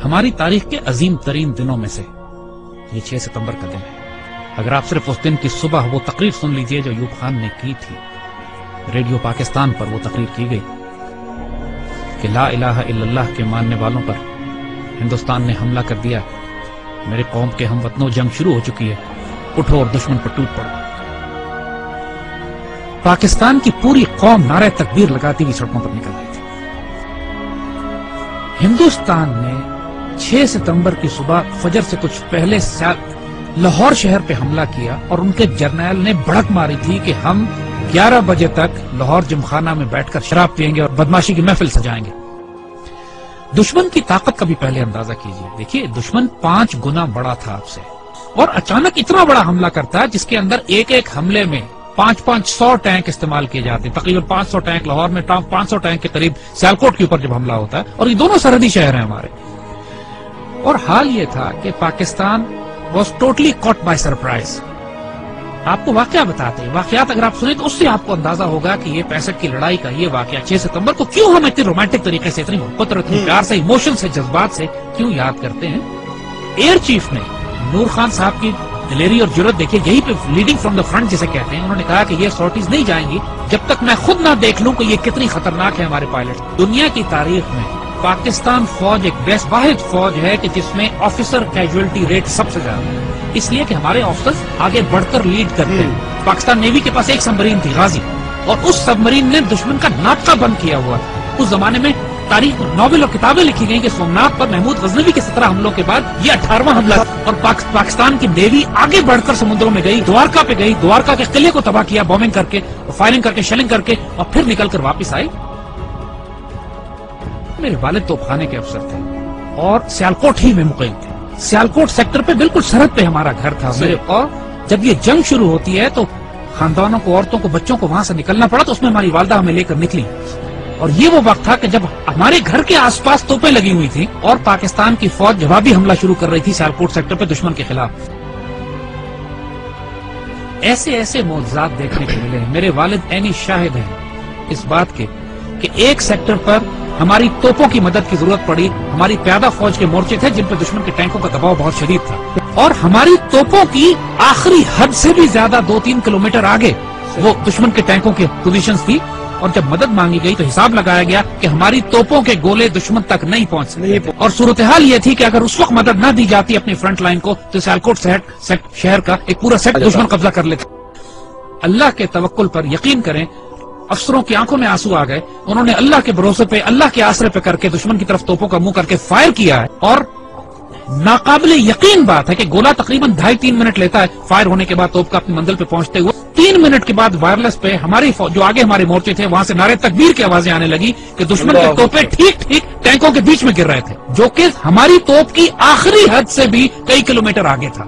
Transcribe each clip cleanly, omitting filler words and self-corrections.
ہماری تاریخ کے عظیم ترین دنوں میں سے یہ 6 ستمبر کا دن ہے۔ اگر آپ صرف اس دن کی صبح وہ تقریر سن لیجئے جو ایوب خان نے کی تھی، ریڈیو پاکستان پر وہ تقریر کی گئی کہ لا الہ الا اللہ کے ماننے والوں پر ہندوستان نے حملہ کر دیا، میرے قوم کے ہم وطنوں جنگ شروع ہو چکی ہے، اٹھو اور دشمن پر ٹوٹ پڑو۔ پاکستان کی پوری قوم نعرہ تکبیر لگاتی ہوئی سڑکوں پر نکل آئی تھی۔ ہندوستان نے 6 ستمبر کی صبح فجر سے کچھ پہلے لاہور شہر پہ حملہ کیا اور ان کے جرنیل نے بھڑک ماری تھی کہ ہم 11 بجے تک لاہور جمخانہ میں بیٹھ کر شراب پئیں گے اور بدماشی کی محفل سجائیں گے۔ دشمن کی طاقت کا بھی پہلے اندازہ کیجئے، دیکھیے دشمن 5 گنا بڑا تھا آپ سے، اور اچانک اتنا بڑا حملہ کرتا ہے جس کے اندر ایک ایک حملے میں 500 ٹینک استعمال کیے جاتے ہیں، تقریباً 500 ٹینک لاہور میں، 500 ٹینک کے قریب سیالکوٹ کے اوپر جب حملہ ہوتا ہے، اور یہ دونوں سرحدی شہر ہیں ہمارے۔ اور حال یہ تھا کہ Pakistan was totally caught by surprise. آپ کو واقعہ بتاتے ہیں، واقعات اگر آپ سنیں تو اس سے آپ کو اندازہ ہوگا کہ یہ 65 کی لڑائی کا یہ واقعہ 6 ستمبر کو کیوں ہم اتنی رومانٹک طریقے سے، اتنی محبت اور اتنی پیار سے، ایموشن سے، جذبات سے کیوں یاد کرتے ہیں۔ ایئر چیف نے نور خان صاحب کی دلیری اور جرت دیکھیے، یہی پہ لیڈنگ فرام دا فرنٹ جسے کہتے ہیں، انہوں نے کہا کہ یہ سارٹیز نہیں جائیں گی جب تک میں خود نہ دیکھ لوں کہ یہ کتنی خطرناک ہے ہمارے پائلٹ۔ دنیا کی تاریخ میں پاکستان فوج ایک واحد فوج ہے کہ جس میں آفیسر کیجویلٹی ریٹ سب سے زیادہ ہے، اس لیے کہ ہمارے آفیسرز آگے بڑھ کر لیڈ کرتے ہیں۔ پاکستان نیوی کے پاس ایک سبمرین تھی غازی، اور اس سبمرین نے دشمن کا ناطقہ بند کیا ہوا تھا۔ اس زمانے میں تاریخ ناول اور کتابیں لکھی گئیں کہ سومنات پر محمود غزنوی کے 17 حملوں کے بعد یہ 18واں حملہ، اور پاکستان کی نیوی آگے بڑھ کر سمندروں میں گئی، دوارکا پہ گئی، دوارکا کے قلعے کو تباہ کیا بومبنگ کر کے، فائرنگ کر کے، شیلنگ کر کے، اور پھر نکل کر واپس آئی۔ میرے والد توپخانے کے افسر تھے اور سیالکوٹ ہی میں مقیم تھے، سیالکوٹ سیکٹر پہ بالکل سرحد پہ ہمارا گھر تھا میرے، اور جب یہ جنگ شروع ہوتی ہے تو خاندانوں کو، عورتوں کو، بچوں کو وہاں سے نکلنا پڑا، تو اس میں ہماری والدہ ہمیں لے کر نکلی، اور یہ وہ وقت تھا کہ جب ہمارے گھر کے آس پاس توپیں لگی ہوئی تھی اور پاکستان کی فوج جوابی حملہ شروع کر رہی تھی سیالکوٹ سیکٹر پہ دشمن کے خلاف۔ ایسے ایسے معجزات دیکھنے کو ملے ہیں، میرے والد عینی شاہد ہیں اس بات کے کہ ایک سیکٹر پر ہماری توپوں کی مدد کی ضرورت پڑی، ہماری پیادہ فوج کے مورچے تھے جن پہ دشمن کے ٹینکوں کا دباؤ بہت شدید تھا، اور ہماری توپوں کی آخری حد سے بھی زیادہ 2-3 کلومیٹر آگے وہ دشمن کے ٹینکوں کی پوزیشنز تھی، اور جب مدد مانگی گئی تو حساب لگایا گیا کہ ہماری توپوں کے گولے دشمن تک نہیں پہنچ سکتے، اور صورتحال یہ تھی کہ اگر اس وقت مدد نہ دی جاتی اپنی فرنٹ لائن کو تو سیالکوٹ شہر کا ایک پورا سیٹ دشمن قبضہ کر لیتا۔ اللہ کے توکل پر یقین کریں، افسروں کی آنکھوں میں آنسو آ گئے، انہوں نے اللہ کے بھروسے پہ، اللہ کے آسرے پہ کر کے دشمن کی طرف توپوں کا منہ کر کے فائر کیا ہے، اور ناقابل یقین بات ہے کہ گولہ تقریباً 2.5-3 منٹ لیتا ہے فائر ہونے کے بعد توپ کا اپنی منزل پہ پہنچتے ہوئے۔ 3 منٹ کے بعد وائرلیس پہ ہماری جو آگے ہمارے مورچے تھے وہاں سے نعرے تکبیر کی آوازیں آنے لگی کہ دشمن کی توپیں ٹھیک ٹینکوں کے بیچ میں گر رہے تھے، جو کہ ہماری توپ کی آخری حد سے بھی کئی کلومیٹر آگے تھا۔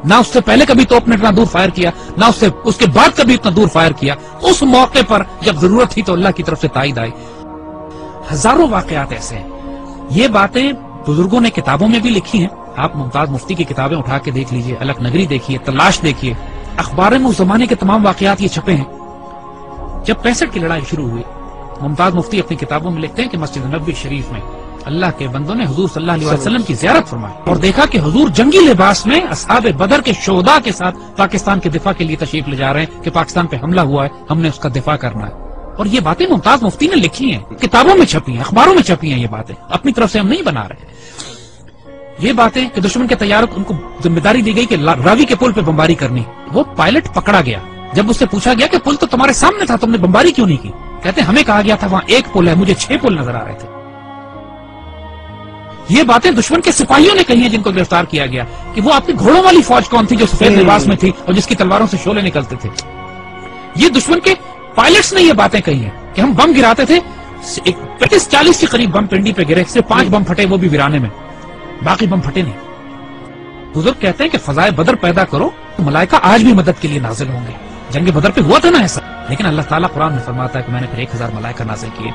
نہ اس سے پہلے کبھی توپ نے اتنا دور فائر کیا، نہ اس کے بعد کبھی اتنا دور فائر کیا۔ اس موقع پر جب ضرورت تھی تو اللہ کی طرف سے تائید آئی۔ ہزاروں واقعات ایسے ہیں، یہ باتیں بزرگوں نے کتابوں میں بھی لکھی ہیں، آپ ممتاز مفتی کی کتابیں اٹھا کے دیکھ لیجئے، الگ نگری دیکھیے، تلاش دیکھیے، اخبار میں اس زمانے کے تمام واقعات یہ چھپے ہیں۔ جب 65 کی لڑائی شروع ہوئی، ممتاز مفتی اپنی کتابوں میں لکھتے ہیں کہ مسجد نبوی شریف میں اللہ کے بندوں نے حضور صلی اللہ علیہ وسلم کی زیارت فرمائی اور دیکھا کہ حضور جنگی لباس میں اصحاب بدر کے شہداء کے ساتھ پاکستان کے دفاع کے لیے تشریف لے جا رہے ہیں کہ پاکستان پہ حملہ ہوا ہے، ہم نے اس کا دفاع کرنا ہے۔ اور یہ باتیں ممتاز مفتی نے لکھی ہیں، کتابوں میں چھپی ہیں، اخباروں میں چھپی ہیں، یہ باتیں اپنی طرف سے ہم نہیں بنا رہے۔ یہ باتیں کہ دشمن کے طیاروں ان کو ذمہ داری دی گئی کہ راوی کے پل پہ بمباری کرنی، وہ پائلٹ پکڑا گیا، جب اس سے پوچھا گیا کہ پل تو تمہارے سامنے تھا، تم نے بمباری کیوں نہیں کی؟ کہتے ہمیں کہا گیا تھا وہاں ایک پل ہے، مجھے 6 پل نظر آ رہے تھے۔ یہ باتیں دشمن کے سپاہیوں نے کہی ہیں جن کو گرفتار کیا گیا کہ وہ آپ کی گھوڑوں والی فوج کون تھی جو سفید لباس میں تھی اور جس کی تلواروں سے شعلے نکلتے تھے۔ یہ دشمن کے پائلٹس نے یہ باتیں کہی ہیں کہ ہم بم گراتے تھے، 35-40 کے قریب بم پنڈی پہ گرے، صرف 5 بم پھٹے، وہ بھی ویرانے میں، باقی بم پھٹے نہیں۔ بزرگ کہتے ہیں کہ فضائے بدر پیدا کرو تو ملائکہ آج بھی مدد کے لیے نازل ہوں گے۔ جنگ بدر پہ ہوا تھا نا ایسا، لیکن اللہ تعالیٰ قرآن میں فرماتا ہے کہ میں نے پھر 1000 ملائکہ نازل کیے،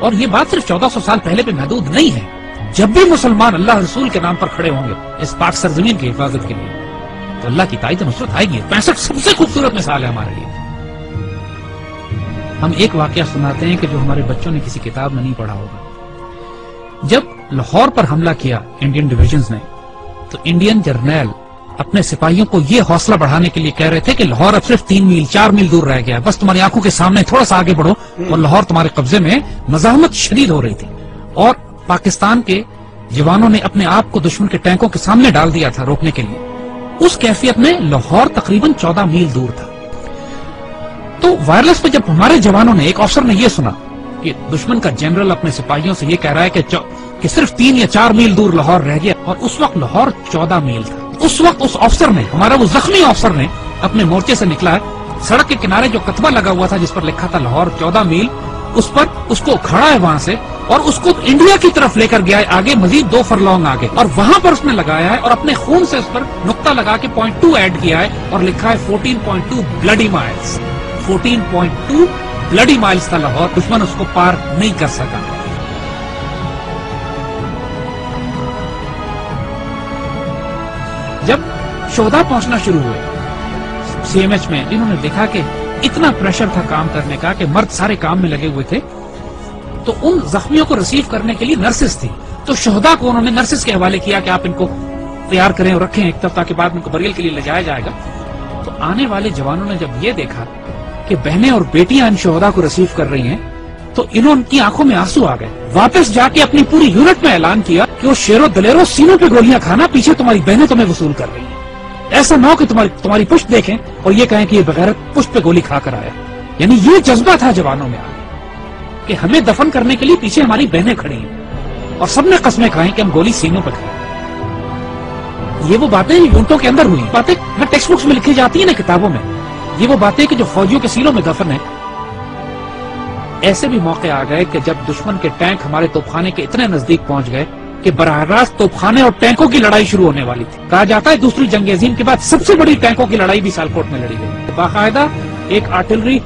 اور یہ بات صرف 1400 سال پہلے پہ محدود نہیں ہے۔ جب بھی مسلمان اللہ رسول کے نام پر کھڑے ہوں گے اس پاک سرزمین کی حفاظت کے لیے تو اللہ کی تائید نصرت آئے گی۔ 65 سب سے خوبصورت مثال ہے ہمارے لیے۔ ہم ایک واقعہ سناتے ہیں کہ جو ہمارے بچوں نے کسی کتاب میں نہیں پڑھا ہوگا۔ جب لاہور پر حملہ کیا انڈین ڈویژنز نے تو انڈین جرنیل اپنے سپاہیوں کو یہ حوصلہ بڑھانے کے لیے کہہ رہے تھے کہ لاہور اب صرف 3 میل 4 میل دور رہ گیا، بس تمہاری آنکھوں کے سامنے تھوڑا سا آگے بڑھو اور لاہور تمہارے قبضے میں۔ مزاحمت شدید ہو رہی تھی اور پاکستان کے جوانوں نے اپنے آپ کو دشمن کے ٹینکوں کے سامنے ڈال دیا تھا روکنے کے لیے۔ اس کیفیت میں لاہور تقریباً 14 میل دور تھا۔ تو وائرلیس پہ جب ہمارے جوانوں نے، ایک افسر نے یہ سنا کہ دشمن کا جنرل اپنے سپاہیوں سے یہ کہہ رہا ہے کہ صرف 3 یا 4 میل دور لاہور رہ گیا، اور اس وقت لاہور 14 میل تھا۔ اس وقت اس افسر نے، ہمارا وہ زخمی افسر نے اپنے مورچے سے نکلا ہے، سڑک کے کنارے جو کتبہ لگا ہوا تھا جس پر لکھا تھا لاہور 14 میل، اس پر اس کو کھڑا ہے وہاں سے اور اس کو انڈیا کی طرف لے کر گیا ہے آگے، مزید 2 فرلانگ آگے، اور وہاں پر اس نے لگایا ہے اور اپنے خون سے اس پر نقطہ لگا کے 0.2 ایڈ کیا ہے اور لکھا ہے 14.2 بلڈی مائلز۔ 14.2 بلڈی مائلز تھا لاہور، دشمن اس کو پار نہیں کر سکا۔ جب شہداء پہنچنا شروع ہوئے سی ایم ایچ میں، انہوں نے دیکھا کہ اتنا پریشر تھا کام کرنے کا کہ مرد سارے کام میں لگے ہوئے تھے، تو ان زخمیوں کو ریسیو کرنے کے لیے نرسز تھی، تو شہداء کو انہوں نے نرسز کے حوالے کیا کہ آپ ان کو تیار کریں اور رکھیں ایک ہفتہ کے بعد ان کو بریل کے لیے لے جایا جائے گا۔ تو آنے والے جوانوں نے جب یہ دیکھا کہ بہنیں اور بیٹیاں ان شہداء کو ریسیو کر رہی ہیں تو ان کی آنکھوں میں آنسو آ گئے۔ واپس جا کے اپنی پوری یونٹ میں اعلان کیا کہ وہ شیرو دلیرو سینوں پہ گولیاں کھانا، پیچھے تمہاری بہنیں تمہیں وصول کر رہی ہیں، ایسا نہ ہو کہ تمہاری پشت دیکھیں اور یہ کہیں کہ یہ بغیرت پشت پہ گولی کھا کر آیا۔ یعنی یہ جذبہ تھا جوانوں میں کہ ہمیں دفن کرنے کے لیے پیچھے ہماری بہنیں کھڑی ہیں، اور سب نے قسمیں کھائیں کہ ہم گولی سینوں پہ کھائیں۔ یہ وہ باتیں یونٹوں کے اندر ہوئی، باتیں ٹیکسٹ بکس میں لکھی جاتی ہیں نا، کتابوں میں، یہ وہ باتیں کہ جو فوجیوں کے سینوں میں دفن ہیں۔ ایسے بھی موقع آ گئے کہ جب دشمن کے ٹینک ہمارے توپخانے کے اتنے نزدیک پہنچ گئے کہ براہ راست توپخانے اور ٹینکوں کی لڑائی شروع ہونے والی تھی۔ کہا جاتا ہے دوسری جنگ عظیم کے بعد سب سے بڑی ٹینکوں کی لڑائی بھی سیالکوٹ میں لڑی گئی۔ باقاعدہ ایک آرٹلری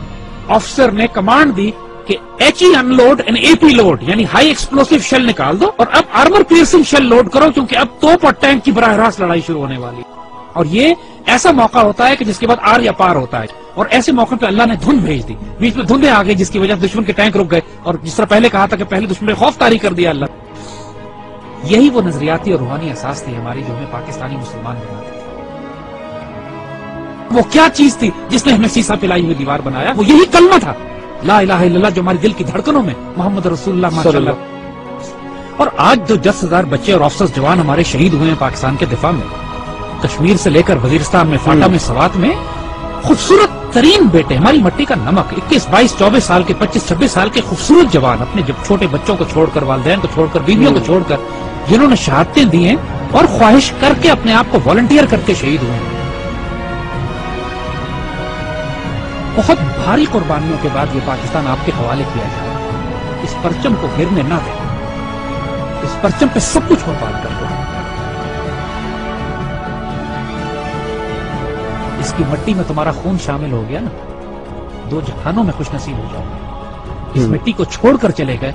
افسر نے کمانڈ دی کہ H E unload and A P load, یعنی ہائی ایکسپلوسو شیل نکال دو اور اب آرمر پیئرسنگ شیل لوڈ کرو، کیونکہ اب توپ اور ٹینک کی براہ راست لڑائی شروع ہونے والی۔ اور یہ ایسا موقع ہوتا ہے کہ جس کے بعد آر یا پار ہوتا ہے، اور ایسے موقع پہ اللہ نے دھند بھیج دی، بیچ میں دھندیں آ گئی جس کی وجہ سے دشمن کے ٹینک رک گئے، اور جس طرح پہلے کہا تھا کہ پہلے دشمن خوف طاری کر دیا اللہ۔ یہی وہ نظریاتی اور روحانی اساس تھی ہماری جو ہمیں پاکستانی مسلمان بناتی تھی۔ وہ کیا چیز تھی جس نے ہمیں سیسا پلائی ہوئی دیوار بنایا؟ وہ یہی کلمہ تھا، لا الہ الا اللہ، جو ہمارے دل کی دھڑکنوں میں محمد رسول اللہ ماشاءاللہ۔ اور آج جو 10,000 بچے اور افسر جوان ہمارے شہید ہوئے ہیں پاکستان کے دفاع میں، کشمیر سے لے کر وزیرستان میں، فاٹا میں، سوات میں، خوبصورت ترین بیٹے، ہماری مٹی کا نمک، 21، 22، 24 سال کے، 25، 26 سال کے خوبصورت جوان، اپنے جب چھوٹے بچوں کو چھوڑ کر، والدین کو چھوڑ کر، بیویوں کو چھوڑ کر، جنہوں نے شہادتیں دی ہیں اور خواہش کر کے اپنے آپ کو والنٹیئر کر کے شہید ہوئے ہیں۔ بہت بھاری قربانیوں کے بعد یہ پاکستان آپ کے حوالے کیا جائے۔ اس پرچم کو گرنے نہ دیں، اس پرچم پہ سب کچھ قربان کر دو۔ اس کی مٹی میں تمہارا خون شامل ہو گیا نا، 2 جہانوں میں خوش نصیب ہو جاؤ گے۔ اس مٹی کو چھوڑ کر چلے گئے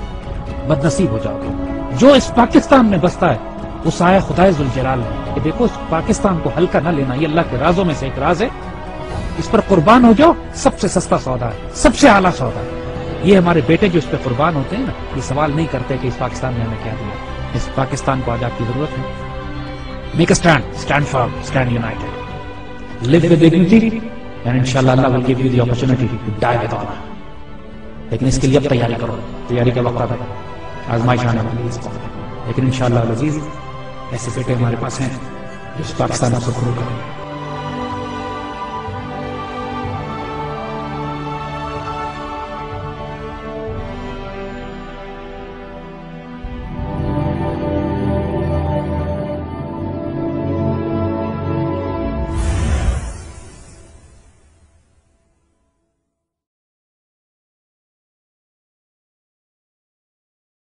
بد نصیب ہو جاؤ گے۔ جو اس پاکستان میں بستا ہے وہ سایہ خدائے ذوالجلال ہے کہ دیکھو اس پاکستان کو ہلکا نہ لینا، یہ اللہ کے رازوں میں سے ایک راز ہے، اس پر قربان ہو جاؤ، سب سے سستا سودا ہے، سب سے اعلیٰ سودا ہے۔ یہ ہمارے بیٹے جو اس پہ قربان ہوتے ہیں نا، یہ سوال نہیں کرتے کہ اس پاکستان نے ہمیں کیا دیا۔ اس پاکستان کو آج آپ کی ضرورت ہے۔ Make a stand, stand form, stand United, live with dignity, and inshallah Allah will give you the opportunity to die with honor. لیکن اس کے لیے اب تیاری کرو، تیاری کا وقت ہے، آزمائش آنے والی ہے اس وقت، لیکن انشاءاللہ العزیز ایسے بیٹے ہمارے پاس ہیں جو اس پاکستان کو قبول کریں۔